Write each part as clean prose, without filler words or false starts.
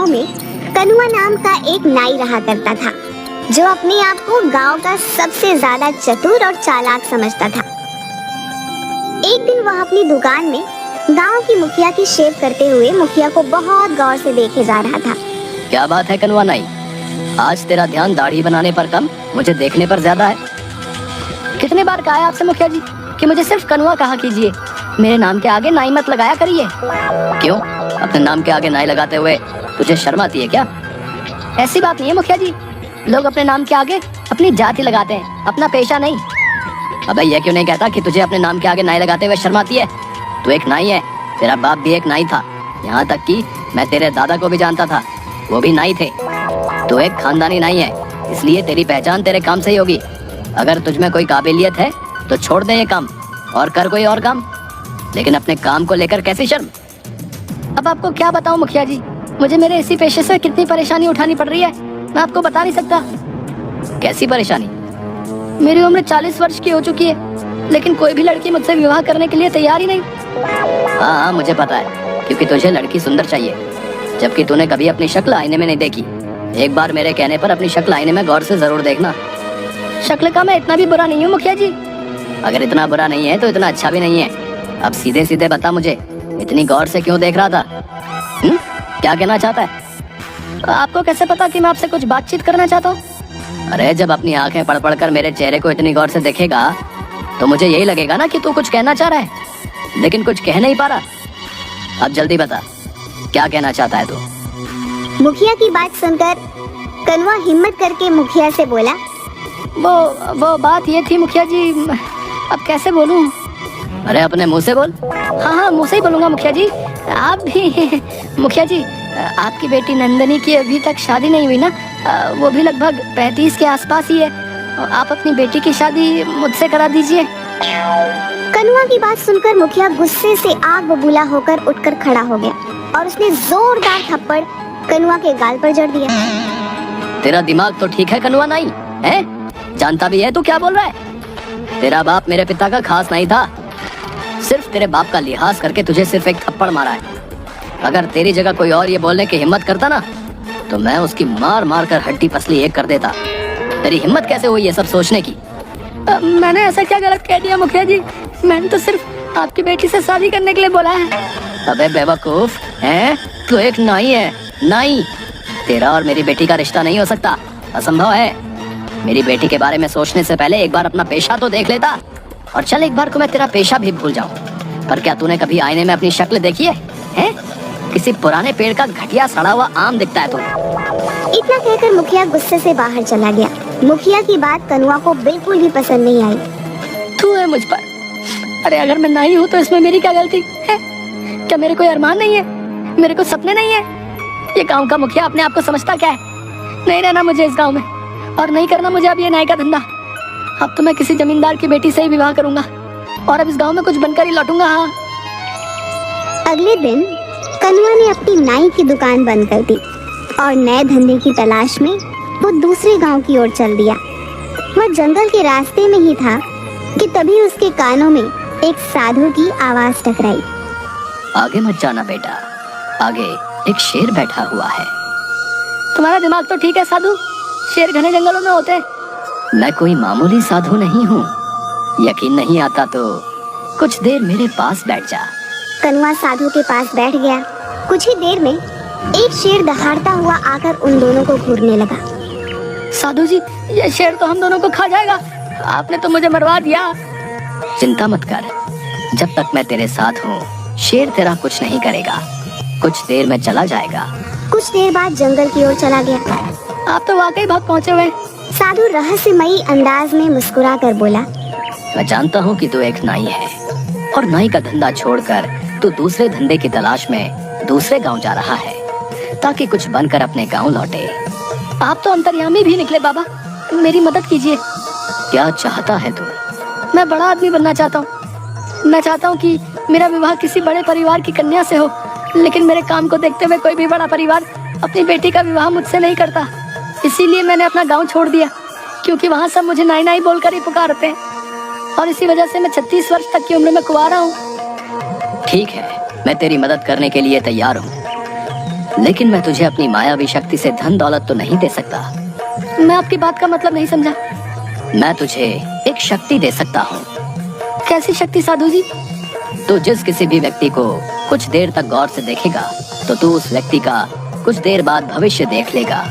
में कनुआ नाम का एक नाई रहा करता था, जो अपने आप को गांव का सबसे ज्यादा चतुर और चालाक समझता था। एक दिन वह अपनी दुकान में गांव की मुखिया की शेव करते हुए मुखिया को बहुत गौर से देखे जा रहा था। क्या बात है कनुआ नाई, आज तेरा ध्यान दाढ़ी बनाने पर कम मुझे देखने पर ज्यादा है। कितने बार कहा है आपसे मुखिया जी कि मुझे सिर्फ कनुआ कहा कीजिए, मेरे नाम के आगे नाई मत लगाया करिए। क्यों, अपने नाम के आगे नाई लगाते हुए तुझे शर्म आती है क्या? ऐसी बात नहीं है मुखिया जी, लोग अपने नाम के आगे अपनी जाति लगाते हैं, अपना पेशा नहीं। अबे ये क्यों नहीं कहता कि तुझे अपने नाम के आगे नाई लगाते हुए शर्म आती है? तू एक नाई है, तेरा बाप भी एक नाई था, यहाँ तक कि मैं तेरे दादा को भी जानता था, वो भी नाई थे। तू एक खानदानी नाई है, इसलिए तेरी पहचान तेरे काम से ही होगी। अगर तुझ में कोई काबिलियत है तो छोड़ दे ये काम और कर कोई और काम, लेकिन अपने काम को लेकर कैसी शर्म। अब आपको क्या बताऊं मुखिया जी, मुझे मेरे इसी पेशे से कितनी परेशानी उठानी पड़ रही है, मैं आपको बता नहीं सकता। कैसी परेशानी? मेरी उम्र 40 वर्ष की हो चुकी है, लेकिन कोई भी लड़की मुझसे विवाह करने के लिए तैयार ही नहीं। हाँ मुझे पता है, क्योंकि तुझे लड़की सुंदर चाहिए, जबकि तूने कभी अपनी शक्ल आईने में नहीं देखी। एक बार मेरे कहने पर अपनी शक्ल आईने में गौर से जरूर देखना। शक्ल का मैं इतना भी बुरा नहीं हूँ मुखिया जी। अगर इतना बुरा नहीं है तो इतना अच्छा भी नहीं है। अब सीधे सीधे बता मुझे, इतनी गौर से क्यों देख रहा था? क्या कहना चाहता है? आपको कैसे पता कि मैं आपसे कुछ बातचीत करना चाहता हूँ? अरे जब अपनी आंखें पढ़ पढ़ कर मेरे चेहरे को इतनी गौर से देखेगा तो मुझे यही लगेगा ना कि तू कुछ कहना चाह रहा है, लेकिन कुछ कह नहीं पा रहा। अब जल्दी बता, क्या कहना चाहता है तू? मुखिया की बात सुनकर कनुआ हिम्मत करके मुखिया से बोला, वो बात ये थी मुखिया जी, अब कैसे बोलूं? अरे अपने मुंह से बोल। हाँ मुंह से ही बोलूंगा मुखिया जी। आप भी मुखिया जी, आपकी बेटी नंदनी की अभी तक शादी नहीं हुई ना, वो भी लगभग 35 के आसपास ही है। आप अपनी बेटी की शादी मुझसे करा दीजिए। कनुआ की बात सुनकर मुखिया गुस्से से आग बबूला होकर उठकर खड़ा हो गया और उसने जोरदार थप्पड़ कनुआ के गाल पर जड़ दिया। तेरा दिमाग तो ठीक है कनुआ नाई, है? जानता भी है तू क्या बोल रहा है? तेरा बाप मेरे पिता का खास नहीं था, सिर्फ तेरे बाप का लिहाज करके तुझे सिर्फ एक थप्पड़ मारा है। अगर तेरी जगह कोई और ये बोलने की हिम्मत करता ना, तो मैं उसकी मार मार कर हड्डी पसली एक कर देता। तेरी हिम्मत कैसे हुई ये सब सोचने की? मैंने ऐसा क्या गलत कह दिया मुखिया जी? मैंने तो सिर्फ आपकी बेटी से शादी करने के लिए बोला है। अबे बेवकूफ, हैं? तू एक नाई है, नाई। तेरा और मेरी बेटी का रिश्ता नहीं हो सकता, असंभव है। मेरी बेटी के बारे में सोचने से पहले एक बार अपना पेशा तो देख लेता। और चल एक बार को मैं तेरा पेशा भी भूल जाऊं, पर क्या तूने कभी आईने में अपनी शक्ल देखी है? हैं? किसी पुराने पेड़ का घटिया सड़ा हुआ आम दिखता है तू। इतना कहकर मुखिया गुस्से से बाहर चला गया। मुखिया की बात कनुआ को बिल्कुल भी पसंद नहीं आई। तू है मुझ पर, अरे अगर मैं नाई हूँ तो इसमें मेरी क्या गलती है? क्या मेरे कोई अरमान नहीं है? मेरे को सपने नहीं है? ये गांव का मुखिया अपने आप को समझता क्या है? नहीं रहना मुझे इस गांव में, और नहीं करना मुझे अब ये नाई का धंधा। अब तो मैं किसी जमींदार की बेटी से ही विवाह करूंगा और अब इस गांव में कुछ बनकर ही लौटूंगा। हाँ। अगले दिन कनुआ ने अपनी नाई की दुकान बंद कर दी और नए धंधे की तलाश में वो दूसरे गांव की ओर चल दिया। वह जंगल के रास्ते में ही था कि तभी उसके कानों में एक साधु की आवाज टकराई। आगे मत जाना बेटा, आगे एक शेर बैठा हुआ है। तुम्हारा दिमाग तो ठीक है साधु, शेर घने जंगलों में होते हैं। मैं कोई मामूली साधु नहीं हूँ, यकीन नहीं आता तो कुछ देर मेरे पास बैठ जा। कनुआ साधु के पास बैठ गया। कुछ ही देर में एक शेर दहाड़ता हुआ आकर उन दोनों को घूरने लगा। साधु जी, ये शेर तो हम दोनों को खा जाएगा, आपने तो मुझे मरवा दिया। चिंता मत कर, जब तक मैं तेरे साथ हूँ शेर तेरा कुछ नहीं करेगा, कुछ देर में चला जाएगा। कुछ देर बाद जंगल की ओर चला गया। आप तो वाकई बहुत पहुँचे हुए। साधु रहस्यमयी अंदाज में मुस्कुरा कर बोला, मैं जानता हूँ कि तू एक नाई है और नाई का धंधा छोड़कर तू दूसरे धंधे की तलाश में दूसरे गांव जा रहा है ताकि कुछ बनकर अपने गांव लौटे। आप तो अंतर्यामी भी निकले बाबा, मेरी मदद कीजिए। क्या चाहता है तू? मैं बड़ा आदमी बनना चाहता हूँ। मैं चाहता हूँ कि मेरा विवाह किसी बड़े परिवार की कन्या से हो, लेकिन मेरे काम को देखते हुए कोई भी बड़ा परिवार अपनी बेटी का विवाह मुझसे नहीं करता। इसीलिए मैंने अपना गांव छोड़ दिया, क्योंकि वहाँ सब मुझे नाई नाई बोलकर ही पुकारते हैं, और इसी वजह से मैं 36 वर्ष तक की उम्र में कुंवारा हूँ। ठीक है, मैं तेरी मदद करने के लिए तैयार हूँ, लेकिन मैं तुझे अपनी मायावी शक्ति से धन दौलत तो नहीं दे सकता। मैं आपकी बात का मतलब नहीं समझा। मैं तुझे एक शक्ति दे सकता हूँ। कैसी शक्ति साधु जी? तू जिस किसी भी व्यक्ति को कुछ देर तक गौर से देखेगा तो तू उस व्यक्ति का कुछ देर बाद भविष्य देख लेगा।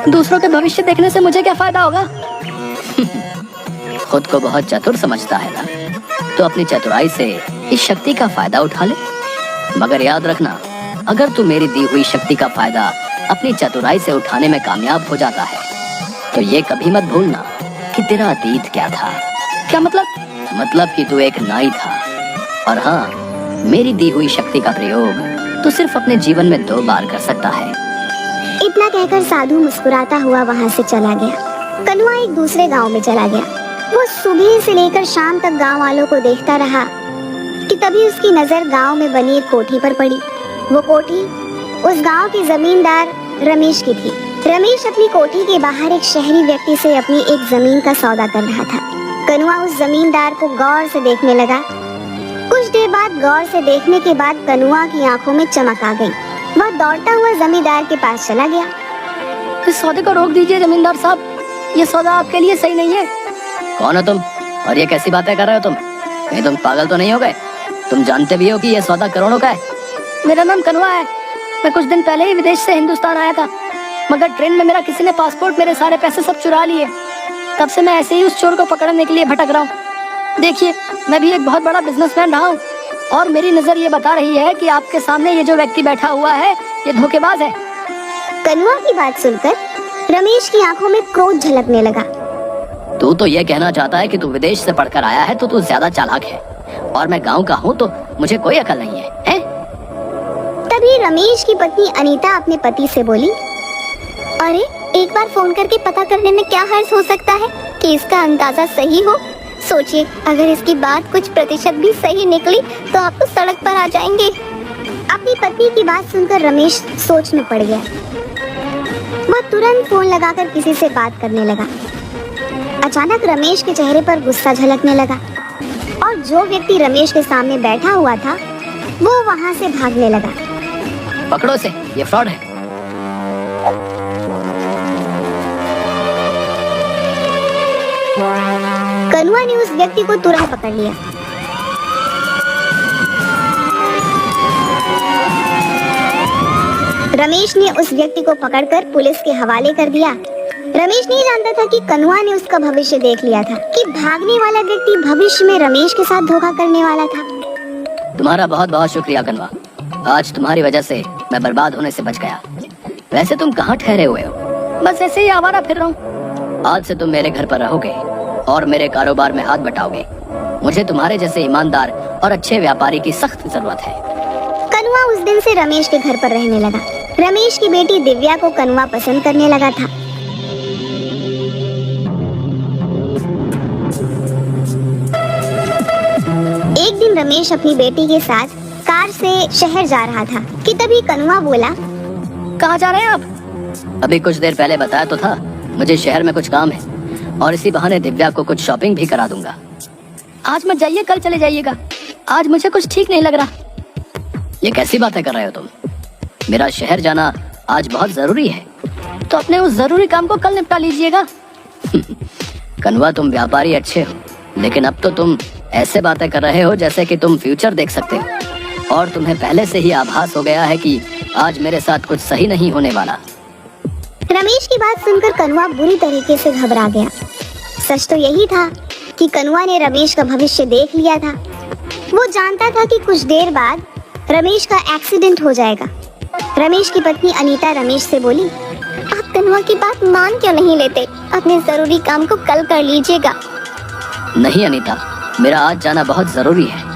दूसरों के भविष्य देखने से मुझे क्या फायदा होगा? खुद को बहुत चतुर समझता है ना, तो अपनी चतुराई से इस शक्ति का फायदा उठा ले। मगर याद रखना, अगर तू मेरी दी हुई शक्ति का फायदा अपनी चतुराई से उठाने में कामयाब हो जाता है तो ये कभी मत भूलना कि तेरा अतीत क्या था। क्या मतलब? मतलब कि तू एक नाई था। और हाँ, मेरी दी हुई शक्ति का प्रयोग तू सिर्फ अपने जीवन में 2 बार कर सकता है। इतना कहकर साधु मुस्कुराता हुआ वहाँ से चला गया। कनुआ एक दूसरे गांव में चला गया। वो सुबह से लेकर शाम तक गांव वालों को देखता रहा कि तभी उसकी नजर गांव में बनी एक कोठी पर पड़ी। वो कोठी उस गांव के जमींदार रमेश की थी। रमेश अपनी कोठी के बाहर एक शहरी व्यक्ति से अपनी एक जमीन का सौदा कर रहा था। कनुआ उस जमींदार को गौर से देखने लगा। कुछ देर बाद गौर से देखने के बाद कनुआ की आंखों में चमक आ गई। वह दौड़ता हुआ जमींदार के पास चला गया। इस सौदे को रोक दीजिए जमींदार साहब, ये सौदा आपके लिए सही नहीं है। कौन हो तुम और ये कैसी बातें कर रहे हो तुम? कहीं तुम पागल तो नहीं हो गए? तुम जानते भी हो कि ये सौदा करोड़ों का है। मेरा नाम कनुआ है। मैं कुछ दिन पहले ही विदेश से हिंदुस्तान आया था, मगर ट्रेन में मेरा किसी ने पासपोर्ट, मेरे सारे पैसे सब चुरा लिए। तब से मैं ऐसे ही उस चोर को पकड़ने के लिए भटक रहा हूँ। देखिए, मैं भी एक बहुत बड़ा बिजनेसमैन रहा हूँ और मेरी नजर ये बता रही है कि आपके सामने ये जो व्यक्ति बैठा हुआ है ये धोखेबाज है। कनुआ की बात सुनकर रमेश की आंखों में क्रोध झलकने लगा। तू तो ये कहना चाहता है कि तू विदेश से पढ़कर आया है तो तू ज्यादा चालाक है और मैं गांव का हूँ तो मुझे कोई अकल नहीं है, हैं? तभी रमेश की पत्नी अनीता अपने पति से बोली, अरे एक बार फोन करके पता करने में क्या हर्ज हो सकता है कि इसका अंदाजा सही हो। सोचिए, अगर इसकी बात कुछ प्रतिशत भी सही निकली तो आप तो सड़क पर आ जाएंगे। अपनी पत्नी की बात सुनकर रमेश सोच में पड़ गया। वह तुरंत फोन लगाकर किसी से बात करने लगा। अचानक रमेश के चेहरे पर गुस्सा झलकने लगा और जो व्यक्ति रमेश के सामने बैठा हुआ था वो वहां से भागने लगा। पकड़ो इसे, ये फ्रॉड है। कनुआ ने उस व्यक्ति को तुरंत पकड़ लिया। रमेश ने उस व्यक्ति को पकड़कर पुलिस के हवाले कर दिया। रमेश नहीं जानता था कि कनुआ ने उसका भविष्य देख लिया था कि भागने वाला व्यक्ति भविष्य में रमेश के साथ धोखा करने वाला था। तुम्हारा बहुत बहुत शुक्रिया कनुआ, आज तुम्हारी वजह से मैं बर्बाद होने से बच गया। वैसे तुम कहाँ ठहरे हुए हो? बस ऐसे ही आवारा फिर रहा हूँ। आज से तुम मेरे घर पर रहोगे और मेरे कारोबार में हाथ बटाओगे। मुझे तुम्हारे जैसे ईमानदार और अच्छे व्यापारी की सख्त जरूरत है। कनुआ उस दिन से रमेश के घर पर रहने लगा। रमेश की बेटी दिव्या को कनुआ पसंद करने लगा था। एक दिन रमेश अपनी बेटी के साथ कार से शहर जा रहा था कि तभी कनुआ बोला, कहाँ जा रहे हैं आप? अभी कुछ देर पहले बताया तो था, मुझे शहर में कुछ काम है और इसी बहाने दिव्या को कुछ शॉपिंग भी करा दूंगा। आज मत जाइए, कल चले जाइएगा। आज मुझे कुछ ठीक नहीं लग रहा। ये कैसी बातें कर रहे हो तुम? मेरा शहर जाना आज बहुत जरूरी है, तो अपने उस जरूरी काम को कल निपटा लीजिएगा। कनुआ, तुम व्यापारी अच्छे हो, लेकिन अब तो तुम ऐसे बातें कर रहे हो जैसे कि तुम फ्यूचर देख सकते हो और तुम्हें पहले से ही आभास हो गया है कि आज मेरे साथ कुछ सही नहीं होने वाला। रमेश की बात सुनकर कनुआ बुरी तरीके से घबरा गया। सच तो यही था कि कनुआ ने रमेश का भविष्य देख लिया था। वो जानता था कि कुछ देर बाद रमेश का एक्सीडेंट हो जाएगा। रमेश की पत्नी अनीता रमेश से बोली, आप कनुआ की बात मान क्यों नहीं लेते? अपने जरूरी काम को कल कर लीजिएगा। नहीं अनीता, मेरा आज जाना बहुत जरूरी है।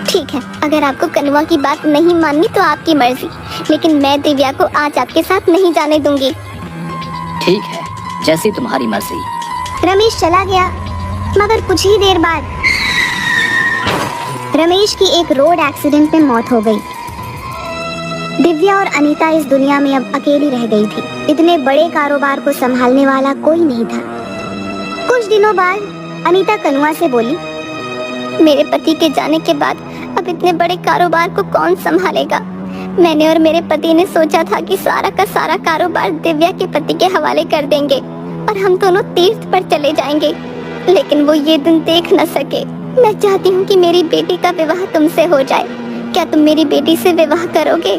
ठीक है, अगर आपको कनुआ की बात नहीं माननी तो आपकी मर्जी, लेकिन मैं दिव्या को आज आपके साथ नहीं जाने दूंगी। ठीक है, जैसी तुम्हारी मर्जी। रमेश चला गया, मगर कुछ ही देर बाद रमेश की एक रोड एक्सीडेंट में मौत हो गई। दिव्या और अनीता इस दुनिया में अब अकेली रह गई थी। इतने बड़े कारोबार को संभालने वाला कोई नहीं था। कुछ दिनों बाद अनीता कनुआ से बोली, मेरे पति के जाने के बाद अब इतने बड़े कारोबार को कौन संभालेगा? मैंने और मेरे पति ने सोचा था कि सारा का सारा कारोबार दिव्या के पति के हवाले कर देंगे और हम दोनों तीर्थ पर चले जाएंगे, लेकिन वो ये दिन देख न सके। मैं चाहती हूँ कि मेरी बेटी का विवाह तुमसे हो जाए। क्या तुम मेरी बेटी से विवाह करोगे?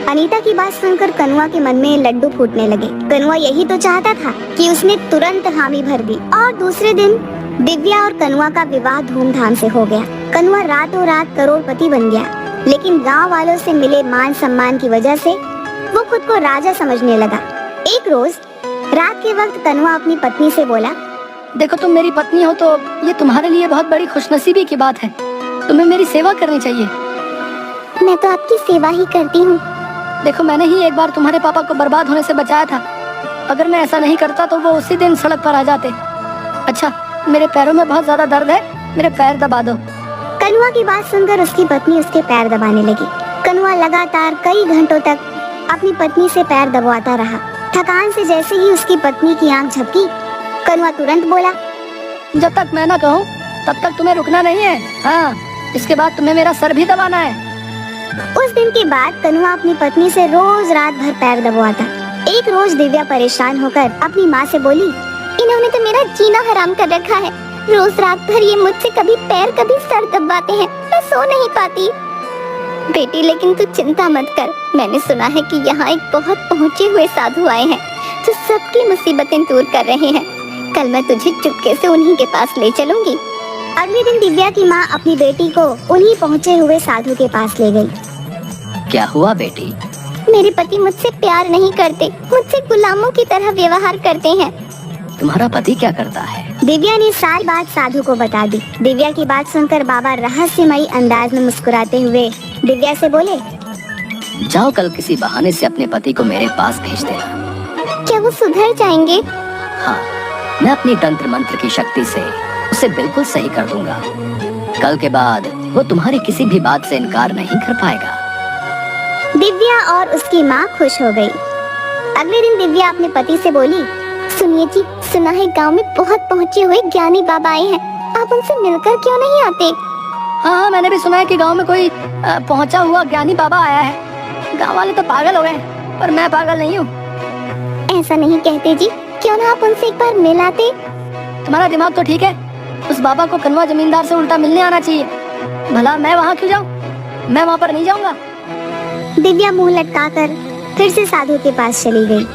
अनीता की बात सुनकर कनुआ के मन में लड्डू फूटने लगे। कनुआ यही तो चाहता था कि उसने तुरंत हामी भर दी और दूसरे दिन दिव्या और कनुआ का विवाह धूमधाम से हो गया। कनुआ रातों रात करोड़पति बन गया, लेकिन गांव वालों से मिले मान सम्मान की वजह से वो खुद को राजा समझने लगा। एक रोज रात के वक्त कनुआ अपनी पत्नी से बोला, देखो तुम मेरी पत्नी हो तो ये तुम्हारे लिए बहुत बड़ी खुशनसीबी की बात है। तुम्हें मेरी सेवा करनी चाहिए। मैं तो आपकी सेवा ही करती हूँ। देखो मैंने ही एक बार तुम्हारे पापा को बर्बाद होने से बचाया था। अगर मैं ऐसा नहीं करता तो वो उसी दिन सड़क पर आ जाते। अच्छा, मेरे पैरों में बहुत ज्यादा दर्द है, मेरे पैर दबा दो। कनुआ की बात सुनकर उसकी पत्नी उसके पैर दबाने लगी। कनुआ लगातार कई घंटों तक अपनी पत्नी से पैर दबाता रहा। थकान से जैसे ही उसकी पत्नी की आंख झपकी, कनुआ तुरंत बोला, जब तक मैं ना कहूँ तब तक तुम्हें रुकना नहीं है। हाँ, इसके बाद तुम्हें मेरा सर भी दबाना है। उस दिन के बाद कनुआ अपनी पत्नी से रोज रात भर पैर दबाता। एक रोज दिव्या परेशान होकर अपनी माँ से बोली, इन्होंने तो मेरा जीना हराम कर रखा है। रोज रात भर ये मुझसे कभी पैर कभी सर दबाते हैं, मैं सो नहीं पाती। बेटी, लेकिन तू चिंता मत कर। मैंने सुना है कि यहाँ एक बहुत पहुँचे हुए साधु आए हैं जो सबकी मुसीबतें दूर कर रहे हैं। कल मैं तुझे चुपके से उन्हीं के पास ले चलूंगी। अगले दिन दिव्या की माँ अपनी बेटी को उन्हीं पहुँचे हुए साधु के पास ले गई। क्या हुआ बेटी? मेरे पति मुझसे प्यार नहीं करते, मुझसे गुलामों की तरह व्यवहार करते हैं। तुम्हारा पति क्या करता है? दिव्या ने सारी बात साधु को बता दी। दिव्या की बात सुनकर बाबा रहस्यमयी अंदाज में मुस्कुराते हुए दिव्या से बोले, जाओ कल किसी बहाने से अपने पति को मेरे पास भेज देना। क्या वो सुधर जाएंगे? हाँ, मैं अपनी तंत्र मंत्र की शक्ति से उसे बिल्कुल सही कर दूंगा। कल के बाद वो तुम्हारी किसी भी बात से इनकार नहीं कर पाएगा। दिव्या और उसकी माँ खुश हो गई। अगले दिन दिव्या अपने पति से बोली, सुनिए जी, सुना है गांव में बहुत पहुँचे हुए ज्ञानी बाबा आए हैं, आप उनसे मिलकर क्यों नहीं आते? हाँ, मैंने भी सुना है कि गांव में कोई पहुंचा हुआ ज्ञानी बाबा आया है। गांव वाले तो पागल हो गए, पर मैं पागल नहीं हूँ। ऐसा नहीं कहते जी, क्यों ना आप उनसे एक बार मिल आते? तुम्हारा दिमाग तो ठीक है। उस बाबा को कनवा जमींदार से उल्टा मिलने आना चाहिए। भला मैं वहाँ क्यों जाऊँ? मैं वहाँ पर नहीं जाऊँगा। दिव्या मुंह लटकाकर फिर से साधु के पास चली गई।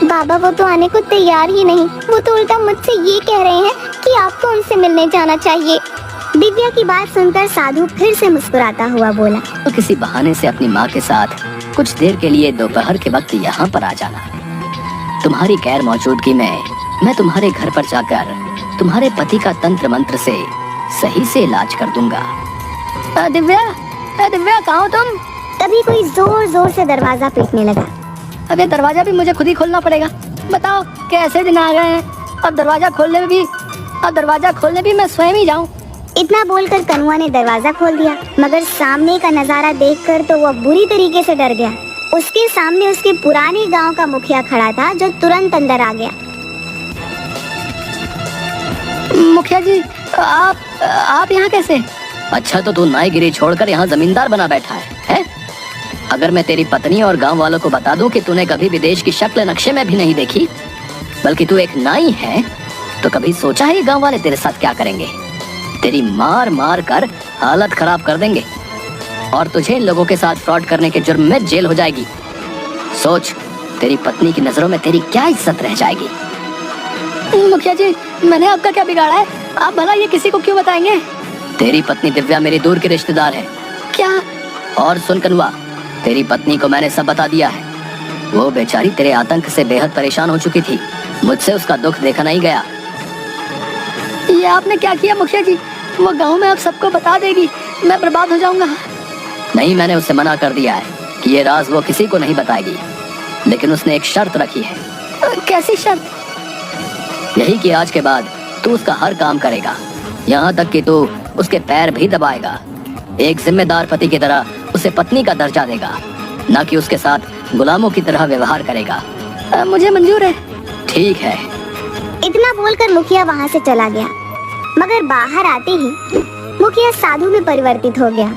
बाबा, वो तो आने को तैयार ही नहीं। वो तो उल्टा मुझसे ये कह रहे हैं कि आपको उनसे मिलने जाना चाहिए। दिव्या की बात सुनकर साधु फिर से मुस्कुराता हुआ बोला, तो किसी बहाने से अपनी माँ के साथ कुछ देर के लिए दोपहर के वक्त यहाँ पर आ जाना। तुम्हारी गैर मौजूदगी में मैं तुम्हारे घर पर जाकर तुम्हारे पति का तंत्र मंत्र से सही से इलाज कर दूंगा। दिव्या, दिव्या, कहाँ हो तुम? तभी कोई जोर जोर से दरवाजा पीटने लगा। अब ये दरवाजा भी मुझे खुद ही खोलना पड़ेगा। बताओ कैसे दिन आ गए हैं। अब दरवाजा खोलने भी मैं स्वयं ही जाऊं। इतना बोलकर कनुआ ने दरवाजा खोल दिया, मगर सामने का नजारा देखकर तो वह बुरी तरीके से डर गया। उसके सामने उसके पुराने गांव का मुखिया खड़ा था, जो तुरंत अंदर आ गया। मुखिया जी, आप यहाँ कैसे? अच्छा, तो तू नाईगिरी छोड़कर यहाँ जमींदार बना बैठा है? अगर मैं तेरी पत्नी और गांव वालों को बता दूं कि तूने कभी विदेश की शक्ल नक्शे में भी नहीं देखी, बल्कि तू एक नाई है, तो कभी सोचा है ये गांव वाले तेरे साथ क्या करेंगे? तेरी मार मार कर हालत खराब कर देंगे और तुझे इन लोगों के साथ फ्रॉड करने के जुर्म में जेल हो जाएगी। सोच, तेरी पत्नी की नजरों में तेरी क्या इज्जत रह जाएगी। मुखिया जी, मैंने आपका क्या बिगाड़ा है? आप भला ये किसी को क्यों बताएंगे? तेरी पत्नी दिव्या मेरी दूर की रिश्तेदार है। क्या? और सुन कनुआ, तेरी पत्नी को मैंने सब बता दिया है। वो बेचारी तेरे आतंक से बेहद परेशान हो चुकी थी। मुझसे उसका दुख देखा नहीं गया। ये आपने क्या किया मुखिया जी? वो गांव में आप सबको बता देगी, मैं बर्बाद हो जाऊंगा। नहीं, मैंने उससे मना कर दिया है कि ये राज वो किसी को नहीं बताएगी, लेकिन उसने एक शर्त रखी है। कैसी शर्त? यही कि आज के बाद तू उसका हर काम करेगा, यहाँ तक कि तू उसके पैर भी दबाएगा। एक जिम्मेदार पति की तरह उसे पत्नी का दर्जा देगा, न कि उसके साथ गुलामों की तरह व्यवहार करेगा। मुझे मंजूर है। ठीक है। इतना बोलकर मुखिया वहाँ से चला गया, मगर बाहर आते ही मुखिया साधु में परिवर्तित हो गया।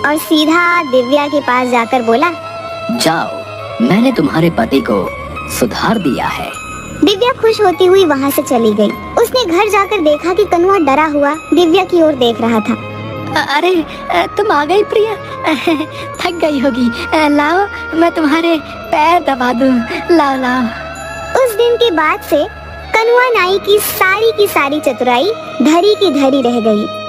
और सीधा दिव्या के पास जाकर बोला, जाओ, मैंने तुम्हारे पति को सुधार दिया है। दिव्या खुश होती हुई वहाँ से चली गई। उसने घर जाकर देखा कि कनुआ डरा हुआ दिव्या की ओर देख रहा था। अरे तुम आ गई प्रिया, थक गई होगी, लाओ मैं तुम्हारे पैर दबा दूं, लाओ लाओ। उस दिन के बाद से कनुआ नाई की सारी चतुराई धरी की धरी रह गई।